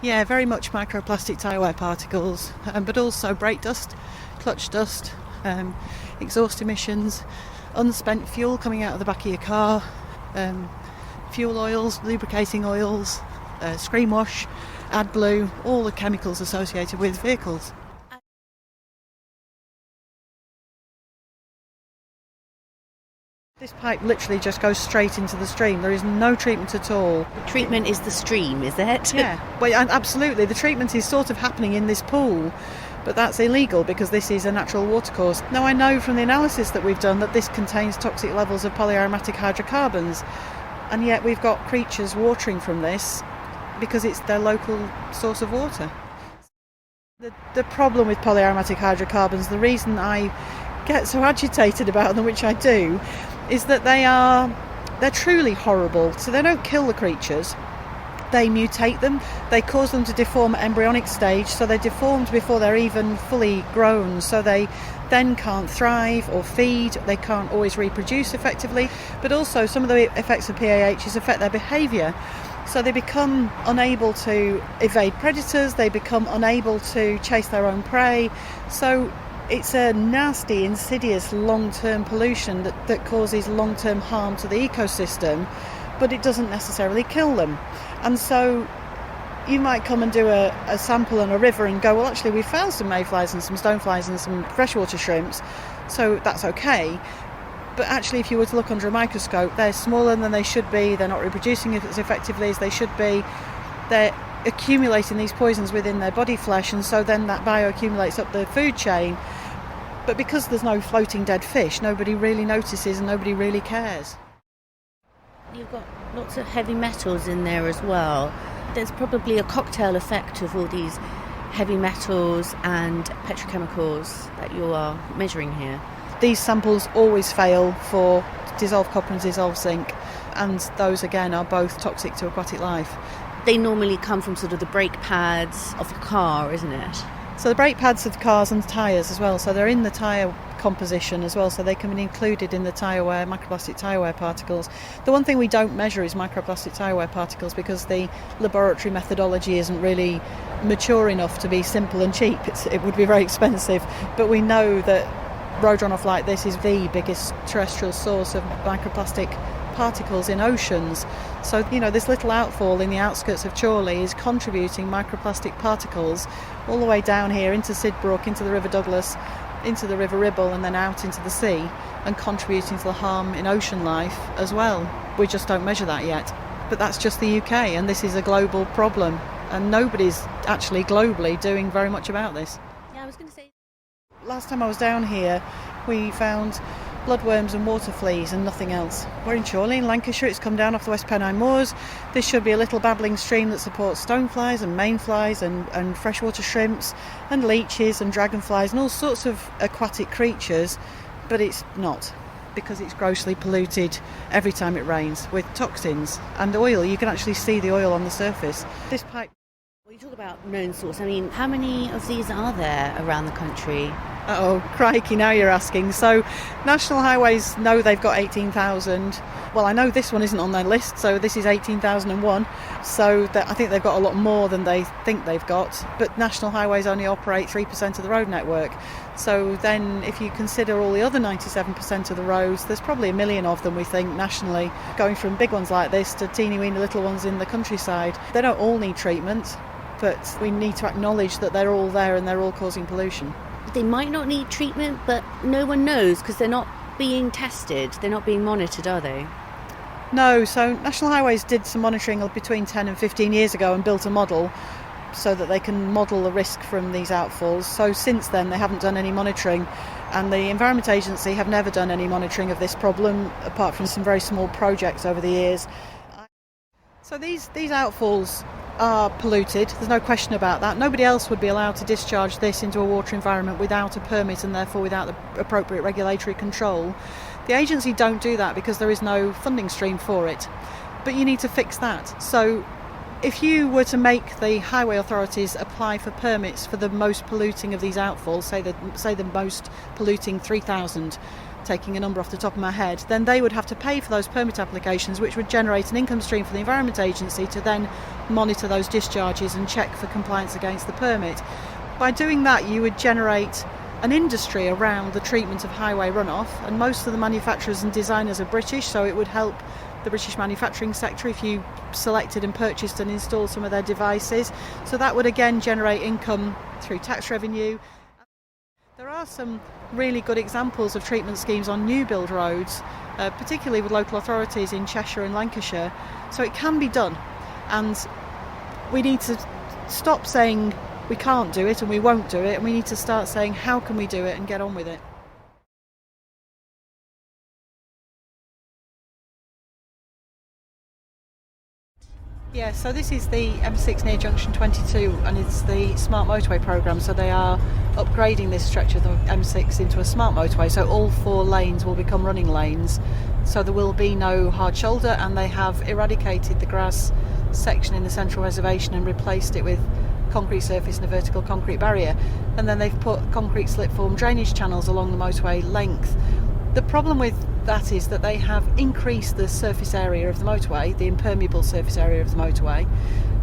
Yeah, very much microplastic tyre wear particles, but also brake dust, clutch dust, exhaust emissions, unspent fuel coming out of the back of your car, fuel oils, lubricating oils, screen wash, AdBlue, all the chemicals associated with vehicles. This pipe literally just goes straight into the stream. There is no treatment at all. The treatment is the stream, is it? Yeah, well, absolutely. The treatment is sort of happening in this pool, but that's illegal because this is a natural watercourse. Now, I know from the analysis that we've done that this contains toxic levels of polyaromatic hydrocarbons, and yet we've got creatures watering from this because it's their local source of water. The problem with polyaromatic hydrocarbons, the reason I get so agitated about them, which I do, is that they're truly horrible. So they don't kill the creatures, they mutate them, they cause them to deform at embryonic stage, so they're deformed before they're even fully grown, so they then can't thrive or feed, they can't always reproduce effectively, but also some of the effects of PAHs affect their behaviour. So they become unable to evade predators, they become unable to chase their own prey, so it's a nasty, insidious, long-term pollution that causes long-term harm to the ecosystem, but it doesn't necessarily kill them. And so you might come and do a sample on a river and go, well, actually, we found some mayflies and some stoneflies and some freshwater shrimps, so that's okay. But actually, if you were to look under a microscope, they're smaller than they should be, they're not reproducing as effectively as they should be, they're accumulating these poisons within their body flesh, and so then that bioaccumulates up the food chain. But because there's no floating dead fish, nobody really notices and nobody really cares. You've got lots of heavy metals in there as well. There's probably a cocktail effect of all these heavy metals and petrochemicals that you are measuring here. These samples always fail for dissolved copper and dissolved zinc, and those again are both toxic to aquatic life. They normally come from sort of the brake pads of the car, isn't it? So the brake pads of cars and tyres as well, so they're in the tyre composition as well, so they can be included in the tyre wear, microplastic tyre wear particles. The one thing we don't measure is microplastic tyre wear particles because the laboratory methodology isn't really mature enough to be simple and cheap. It would be very expensive, but we know that road runoff like this is the biggest terrestrial source of microplastic particles in oceans. So, this little outfall in the outskirts of Chorley is contributing microplastic particles all the way down here into Sidbrook, into the River Douglas, into the River Ribble, and then out into the sea, and contributing to the harm in ocean life as well. We just don't measure that yet. But that's just the UK, and this is a global problem, and nobody's actually globally doing very much about this. Yeah, I was going to say... Last time I was down here, we found bloodworms and water fleas and nothing else. We're in Chorley in Lancashire, it's come down off the West Pennine Moors. This should be a little babbling stream that supports stoneflies and mainflies and freshwater shrimps and leeches and dragonflies and all sorts of aquatic creatures, but it's not, because it's grossly polluted every time it rains with toxins and oil. You can actually see the oil on the surface. This pipe... Well, you talk about known source. I mean, how many of these are there around the country? Oh, crikey, now you're asking. So National Highways know they've got 18,000. Well, I know this one isn't on their list, so this is 18,001. So I think they've got a lot more than they think they've got. But National Highways only operate 3% of the road network. So then if you consider all the other 97% of the roads, there's probably 1 million of them, we think, nationally, going from big ones like this to teeny-weeny little ones in the countryside. They don't all need treatment, but we need to acknowledge that they're all there and they're all causing pollution. They might not need treatment, but no one knows because they're not being tested, they're not being monitored, are they? No, so National Highways did some monitoring between 10 and 15 years ago and built a model so that they can model the risk from these outfalls. So since then they haven't done any monitoring, and the Environment Agency have never done any monitoring of this problem apart from some very small projects over the years. So these outfalls are polluted, there's no question about that. Nobody else would be allowed to discharge this into a water environment without a permit and therefore without the appropriate regulatory control. The agency don't do that because there is no funding stream for it, but you need to fix that. So if you were to make the highway authorities apply for permits for the most polluting of these outfalls, say the most polluting 3,000, taking a number off the top of my head, then they would have to pay for those permit applications, which would generate an income stream for the Environment Agency to then monitor those discharges and check for compliance against the permit. By doing that, you would generate an industry around the treatment of highway runoff, and most of the manufacturers and designers are British, so it would help the British manufacturing sector if you selected and purchased and installed some of their devices. So that would again generate income through tax revenue. There are some really good examples of treatment schemes on new build roads, particularly with local authorities in Cheshire and Lancashire. So it can be done, and we need to stop saying we can't do it and we won't do it, and we need to start saying how can we do it and get on with it. Yeah, so this is the M6 near junction 22, and it's the smart motorway programme. So they are upgrading this stretch of the M6 into a smart motorway, so all 4 lanes will become running lanes, so there will be no hard shoulder, and they have eradicated the grass section in the central reservation and replaced it with concrete surface and a vertical concrete barrier, and then they've put concrete slip form drainage channels along the motorway length. The problem with that is that they have increased the surface area of the motorway, the impermeable surface area of the motorway,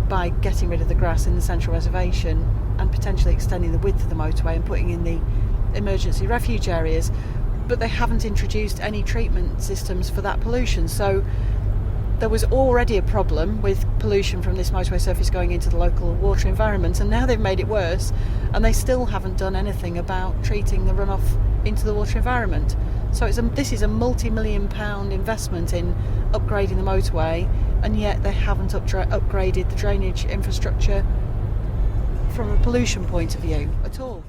by getting rid of the grass in the central reservation and potentially extending the width of the motorway and putting in the emergency refuge areas, but they haven't introduced any treatment systems for that pollution. So there was already a problem with pollution from this motorway surface going into the local water environment, and now they've made it worse, and they still haven't done anything about treating the runoff into the water environment. So this is a multi-million-pound investment in upgrading the motorway, and yet they haven't upgraded the drainage infrastructure from a pollution point of view at all.